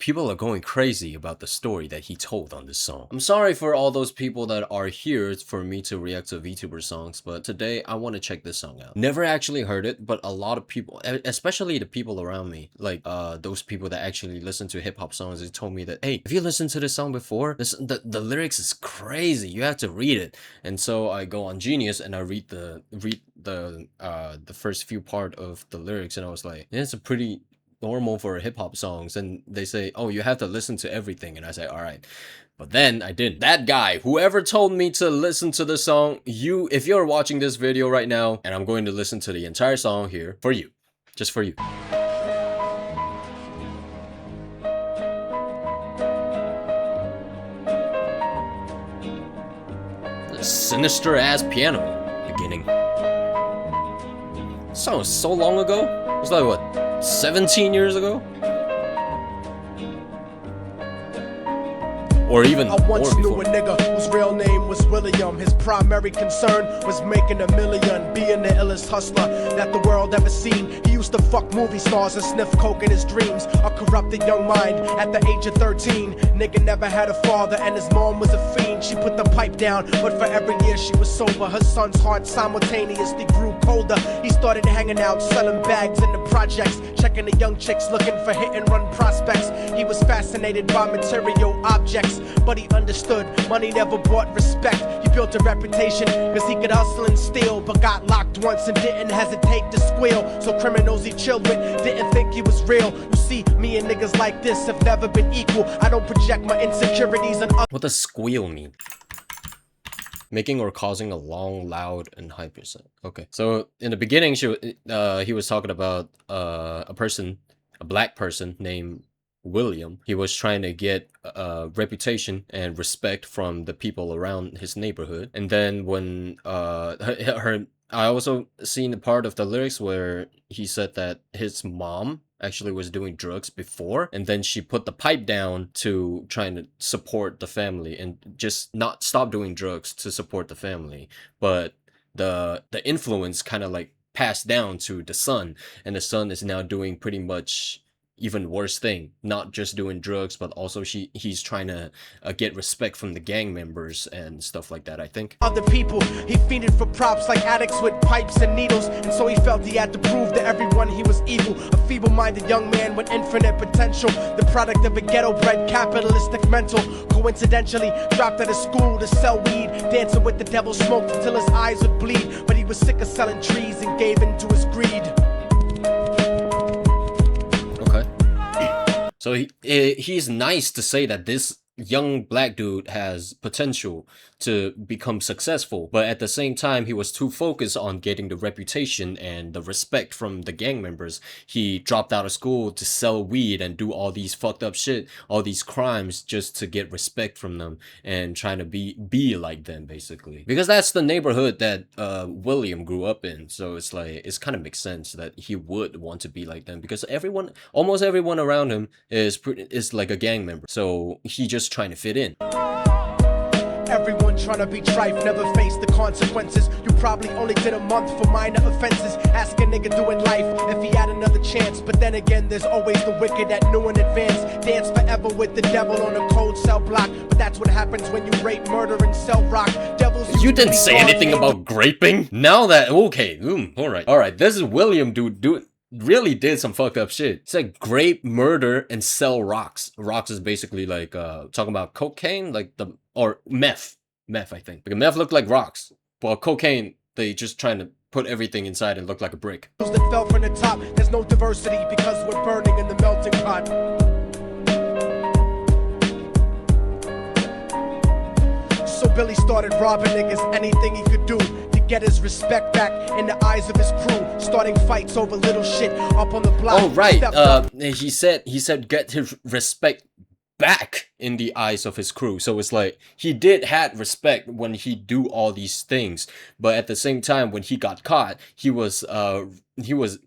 People are going crazy about the story that he told on this song. I'm sorry for all those people that are here for me to react to VTuber songs, but today I want to check this song out. Never actually heard it, but a lot of people, especially the people around me, like those people that actually listen to hip-hop songs, they told me that, hey, have you listened to this song before? The lyrics is crazy, you have to read it. And so I go on Genius and I read the first few part of the lyrics, and I was like, yeah, it's a pretty normal for hip-hop songs. And they say, oh, you have to listen to everything, and I say, all right. But then I didn't. That guy, whoever told me to listen to the song, if you're watching this video right now, and I'm going to listen to the entire song here for you, just for you. A sinister ass piano beginning. This song was so long ago. It was like what, 17 years ago? Or even I once knew a nigga whose real name was William. His primary concern was making a million, being the illest hustler that the world ever seen. He used to fuck movie stars and sniff coke in his dreams. A corrupted young mind at the age of 13. Nigga never had a father and his mom was a fiend. She put the pipe down, but for every year she was sober. Her son's heart simultaneously grew colder. He started hanging out, selling bags in the projects, checking the young chicks looking for hit and run prospects. He was fascinated by material objects, but he understood money never brought respect. He built a reputation cause he could hustle and steal, but got locked once and didn't hesitate to squeal. So criminals he chilled with didn't think he was real. You see, me and niggas like this have never been equal. I don't project my insecurities on others. What does squeal mean? Making or causing a long, loud, and high percent. Okay, so in the beginning, he was talking about a black person named William. He was trying to get reputation and respect from the people around his neighborhood. And then when I also seen a part of the lyrics where he said that his mom actually was doing drugs before, and then she put the pipe down to trying to support the family and just not stop doing drugs to support the family. But the influence kind of like passed down to the son, and the son is now doing pretty much even worse thing, not just doing drugs, but also he's trying to get respect from the gang members and stuff like that, I think. Other people, he fiended for props like addicts with pipes and needles, and so he felt he had to prove to everyone he was evil. A feeble-minded young man with infinite potential, the product of a ghetto-bred capitalistic mental. Coincidentally, dropped out of school to sell weed, dancing with the devil, smoked until his eyes would bleed. But he was sick of selling trees and gave in to his greed. So he's nice to say that this young black dude has potential to become successful, but at the same time he was too focused on getting the reputation and the respect from the gang members. He dropped out of school to sell weed and do all these fucked up shit, all these crimes, just to get respect from them and trying to be like them, basically, because that's the neighborhood that William grew up in. So it's like, it's kind of makes sense that he would want to be like them, because almost everyone around him is like a gang member, so he just trying to fit in. Everyone trying to be trife, never face the consequences. You probably only did a month for minor offenses. Ask a nigga doing life if he had another chance. But then again, there's always the wicked that knew in advance. Dance forever with the devil on a cold cell block. But that's what happens when you rape, murder, and sell rock. Devils. You didn't say anything about graping. Now that okay, all right. This is William, dude. Really did some fucked up shit. It's like grape, murder, and sell rocks. Rocks is basically like talking about cocaine, like or meth, I think. Because meth look like rocks, while cocaine, they just trying to put everything inside and look like a brick. That fell from the top. There's no diversity because we're burning in the melting pot. So Billy started robbing niggas, anything he could do to get his respect back in the eyes of his crew, starting fights over little shit up on the block. Oh right, he said get his respect back in the eyes of his crew. So it's like he had respect when he do all these things, but at the same time when he got caught, he was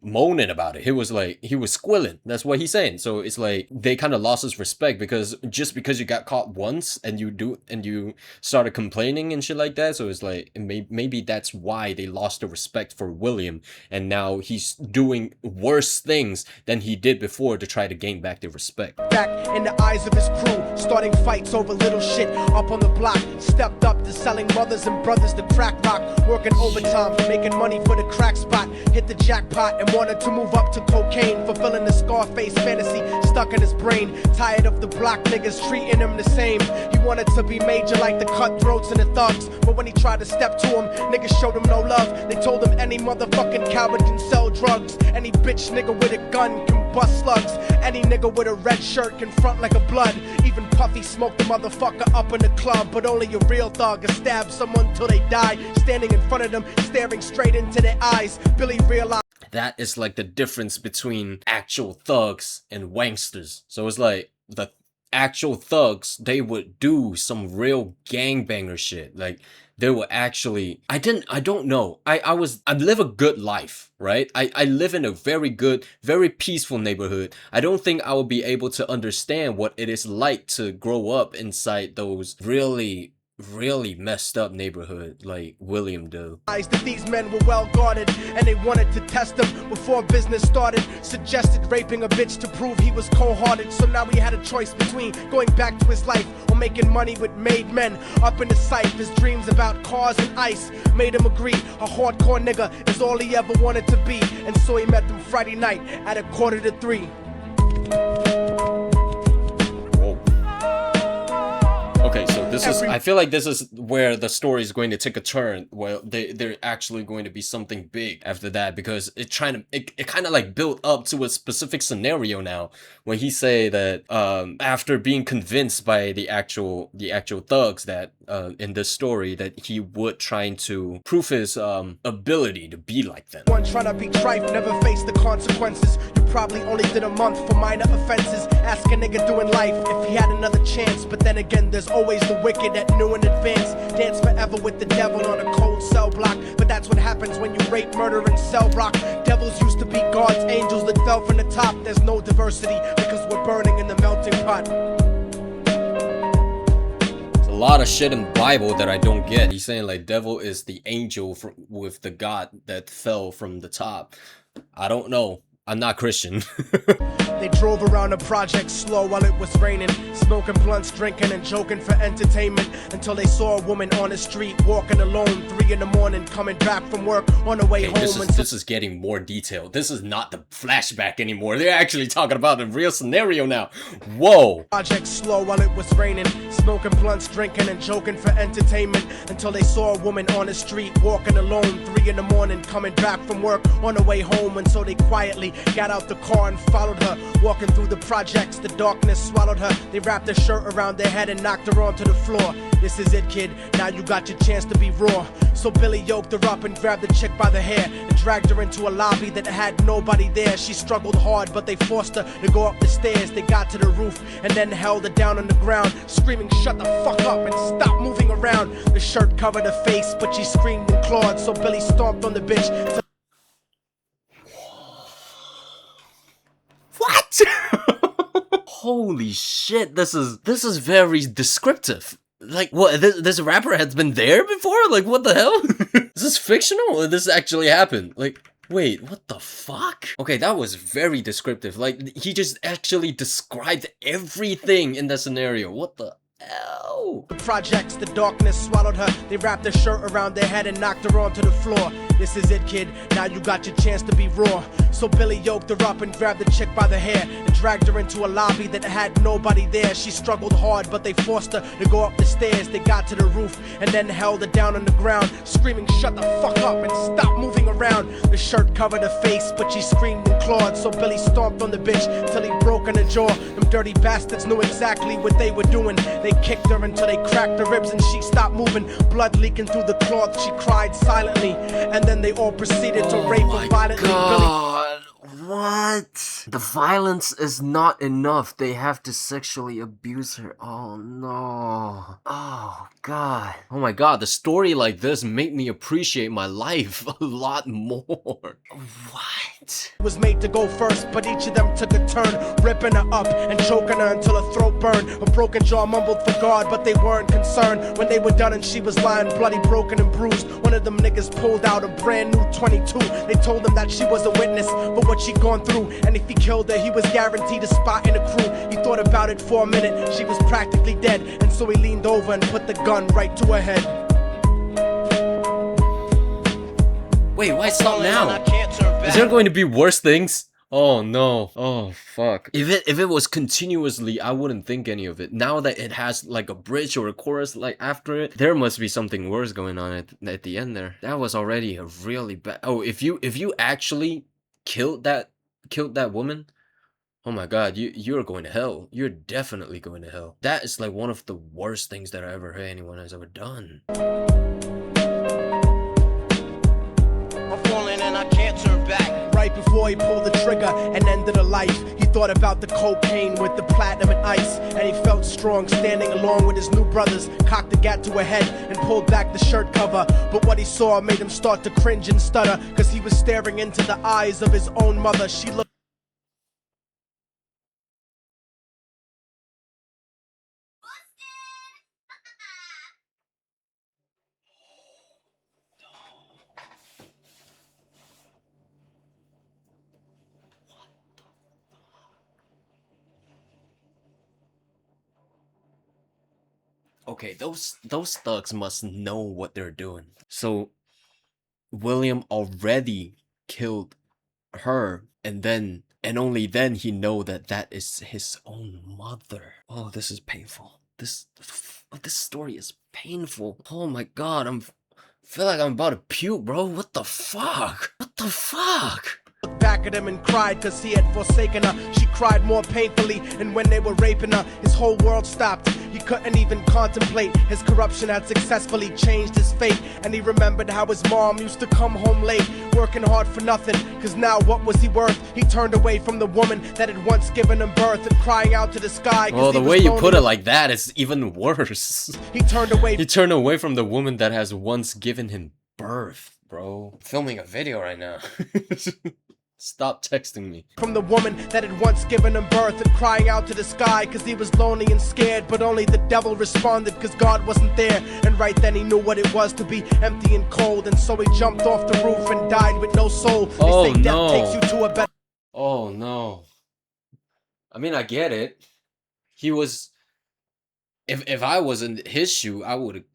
moaning about it. He was like, he was squilling. That's what he's saying. So it's like they kind of lost his respect because just because you got caught once and you started complaining and shit like that. So it's like maybe that's why they lost the respect for William, and now he's doing worse things than he did before to try to gain back their respect. Back in the eyes of his crew, starting fights over little shit up on the block. Stepped up to selling mothers and brothers the crack rock, working overtime, making money for the crack spot. Hit the jackpot and wanted to move up to cocaine, fulfilling the Scarface fantasy stuck in his brain. Tired of the block niggas treating him the same. He wanted to be major like the cutthroats and the thugs, but when he tried to step to him, niggas showed him no love. They told him any motherfucking coward can sell drugs, any bitch nigga with a gun can bust slugs, any nigga with a red shirt can front like a blood. Even Puffy smoked the motherfucker up in the club, but only a real thug can stab someone till they die, standing in front of them, staring straight into their eyes. Billy realized that is like the difference between actual thugs and wanksters. So it's like the actual thugs, they would do some real gangbanger shit. Like they were actually, I don't know. I live a good life, right? I live in a very good, very peaceful neighborhood. I don't think I will be able to understand what it is like to grow up inside those really messed up neighborhood like William do. That these men were well guarded and they wanted to test him before business started. Suggested raping a bitch to prove he was cold-hearted. So now he had a choice between going back to his life or making money with made men. Up in the sight, his dreams about cars and ice made him agree a hardcore nigga is all he ever wanted to be. And so he met them Friday night at 2:45. Okay, so this is, I feel like this is where the story is going to take a turn, where they're actually going to be something big after that, because it kind of like built up to a specific scenario now, when he say that after being convinced by the actual thugs that in this story that he would trying to prove his ability to be like them. One trying to be trife, never face the consequences. You probably only did a month for minor offenses. Ask a nigga doing life if he had another chance, but then again there's always the wicked that knew in advance. Dance forever with the devil on a cold cell block, but that's what happens when you rape, murder, and sell rock. Devils used to be God's angels that fell from the top. There's no diversity because we're burning in the melting pot. A lot of shit in the Bible that I don't get. He's saying like devil is the angel with the God that fell from the top. I don't know. I'm not Christian. They drove around the project slow while it was raining, smoking blunts, drinking and joking for entertainment, until they saw a woman on the street walking alone, 3 in the morning, coming back from work on the way home. This is getting more detailed. This is not the flashback anymore. They're actually talking about a real scenario now. Whoa. Project slow while it was raining, smoking blunts, drinking and joking for entertainment, until they saw a woman on the street walking alone, 3 in the morning, coming back from work on the way home, and so they quietly got out the car and followed her. Walking through the projects, the darkness swallowed her. They wrapped her shirt around their head and knocked her onto the floor. This is it, kid, now you got your chance to be raw. So Billy yoked her up and grabbed the chick by the hair and dragged her into a lobby that had nobody there. She struggled hard, but they forced her to go up the stairs. They got to the roof and then held her down on the ground, screaming, "Shut the fuck up and stop moving around." The shirt covered her face, but she screamed and clawed, so Billy stomped on the bitch. What? Holy shit, this is very descriptive. Like, what, this rapper has been there before? Like, what the hell? Is this fictional or this actually happened? Like, wait, what the fuck? Okay, that was very descriptive. Like, he just actually described everything in that scenario. What the hell? The projects, the darkness swallowed her. They wrapped her shirt around their head and knocked her onto the floor. This is it, kid, now you got your chance to be raw. So Billy yoked her up and grabbed the chick by the hair and dragged her into a lobby that had nobody there. She struggled hard, but they forced her to go up the stairs. They got to the roof and then held her down on the ground, screaming, "Shut the fuck up and stop moving around." The shirt covered her face, but she screamed and clawed, so Billy stomped on the bitch till he broke in her jaw. Them dirty bastards knew exactly what they were doing. They kicked her until they cracked her ribs and she stopped moving, blood leaking through the cloth. She cried silently, and then they all proceeded to rape her violently. God. What? The violence is not enough. They have to sexually abuse her. Oh no. Oh god. Oh my god, the story like this made me appreciate my life a lot more. What? Was made to go first, but each of them took a turn, ripping her up and choking her until her throat burned. Her broken jaw mumbled for God, but they weren't concerned. When they were done and she was lying bloody, broken and bruised, one of them niggas pulled out a brand new 22. They told him that she was a witness for what she'd gone through, and if he killed her, he was guaranteed a spot in the crew. He thought about it for a minute, she was practically dead, and so he leaned over and put the gun right to her head. Wait, why stop now? Is there going to be worse things? Oh no. Oh fuck. If it was continuously, I wouldn't think any of it. Now that it has like a bridge or a chorus like after it, there must be something worse going on at the end there. That was already a really bad. Oh, if you actually killed that woman, oh my god, you're going to hell. You're definitely going to hell. That is like one of the worst things that I ever heard anyone has ever done. Right before he pulled the trigger and ended her life, he thought about the cocaine with the platinum and ice, and he felt strong standing along with his new brothers. Cocked the gat to her head and pulled back the shirt cover, but what he saw made him start to cringe and stutter, cause he was staring into the eyes of his own mother. She looked Okay, those thugs must know what they're doing. So William already killed her, and only then he know that that is his own mother. Oh, this is painful. This story is painful. Oh my god, feel like I'm about to puke, bro. What the fuck? What the fuck? back at him and cried cause he had forsaken her. She cried more painfully, and when they were raping her, his whole world stopped. He couldn't even contemplate. His corruption had successfully changed his fate, and he remembered how his mom used to come home late, working hard for nothing, cause now what was he worth? He turned away from the woman that had once given him birth, and crying out to the sky. Well, the way you put it like that is even worse. He turned away from the woman that has once given him birth, bro. I'm filming a video right now. Stop texting me. From the woman that had once given him birth, and crying out to the sky cause he was lonely and scared, but only the devil responded cause God wasn't there. And right then he knew what it was to be empty and cold, and so he jumped off the roof and died with no soul. They say death takes you to a better... Oh no. I mean, I get it. He was... If I was in his shoe, I would have...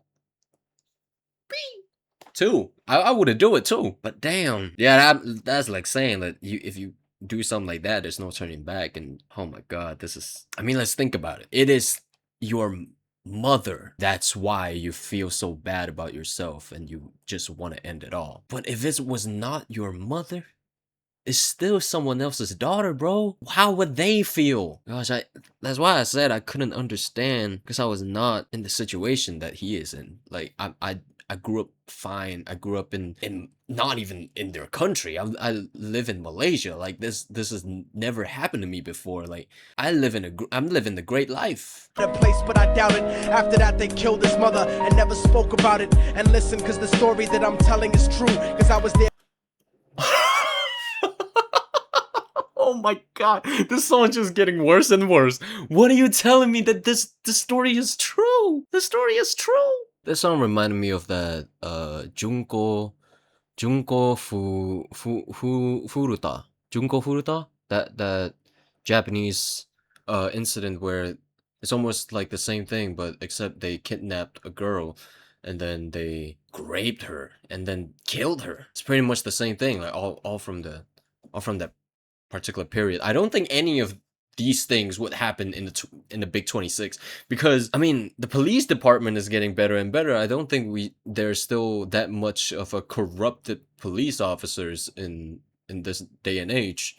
too. I would have do it too. But damn. Yeah, that's like saying that if you do something like that, there's no turning back. And oh my god, this is... I mean, let's think about it. It is your mother. That's why you feel so bad about yourself and you just want to end it all. But if it was not your mother, it's still someone else's daughter, bro. How would they feel? Gosh, that's why I said I couldn't understand, because I was not in the situation that he is in. Like, I grew up fine. I grew up in not even in their country. I live in Malaysia. Like, this has never happened to me before. Like, I'm living the great life. Place, but I doubt it. After that, they killed his mother and never spoke about it. And listen, cause the story that I'm telling is true, cause I was there. Oh my god, this song's just getting worse and worse. What are you telling me that the story is true? The story is true. This song reminded me of that Junko Furuta, that Japanese incident where it's almost like the same thing, but except they kidnapped a girl and then they raped her and then killed her. It's pretty much the same thing, like all from that particular period. I don't think any of these things would happen in the Big 26, because I mean the police department is getting better and better. I don't think there's still that much of a corrupted police officers in this day and age.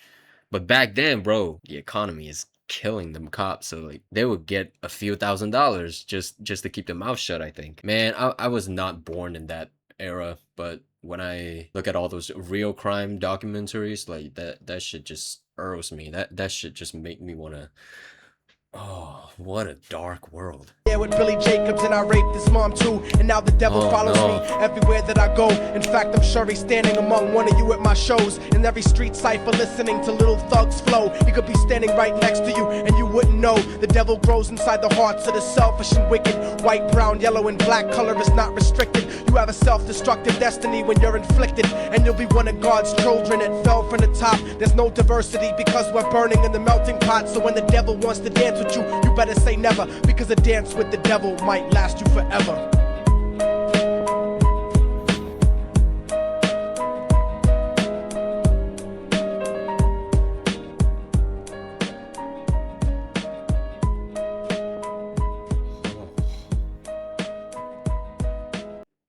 But back then, bro, the economy is killing them cops, so like they would get a few $1,000s just to keep their mouth shut. I think, man, I was not born in that era, but when I look at all those real crime documentaries, like that shit just irks me. That shit just make me wanna. Oh, what a dark world. Yeah, with Billy Jacobs, and I raped his mom too. And now the devil Oh, follows no. me everywhere that I go. In fact, I'm sure he's standing among one of you at my shows. In every street cipher, listening to little thugs flow. He could be standing right next to you, and you wouldn't know. The devil grows inside the hearts of the selfish and wicked. White, brown, yellow, and black color is not restricted. You have a self-destructive destiny when you're inflicted, and you'll be one of God's children that fell from the top. There's no diversity because we're burning in the melting pot. So when the devil wants to dance with you, you better say never, because a dance with the devil might last you forever.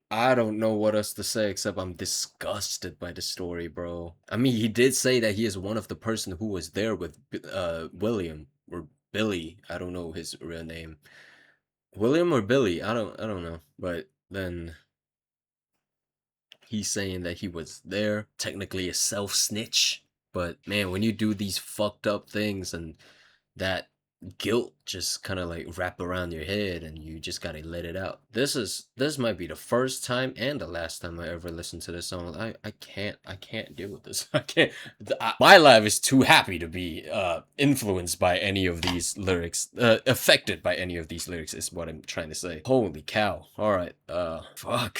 I don't know what else to say except I'm disgusted by the story, bro. I mean, he did say that he is one of the person who was there with William or Billy. I don't know his real name. William or Billy? I don't know. But then he's saying that he was there, technically a self snitch. But man, when you do these fucked up things and that guilt just kind of like wrap around your head and you just gotta let it out. This might be the first time and the last time I ever listened to this song. I can't deal with this. I can't. My life is too happy to be influenced by any of these lyrics, affected by any of these lyrics is what I'm trying to say. Holy cow. All right. Fuck.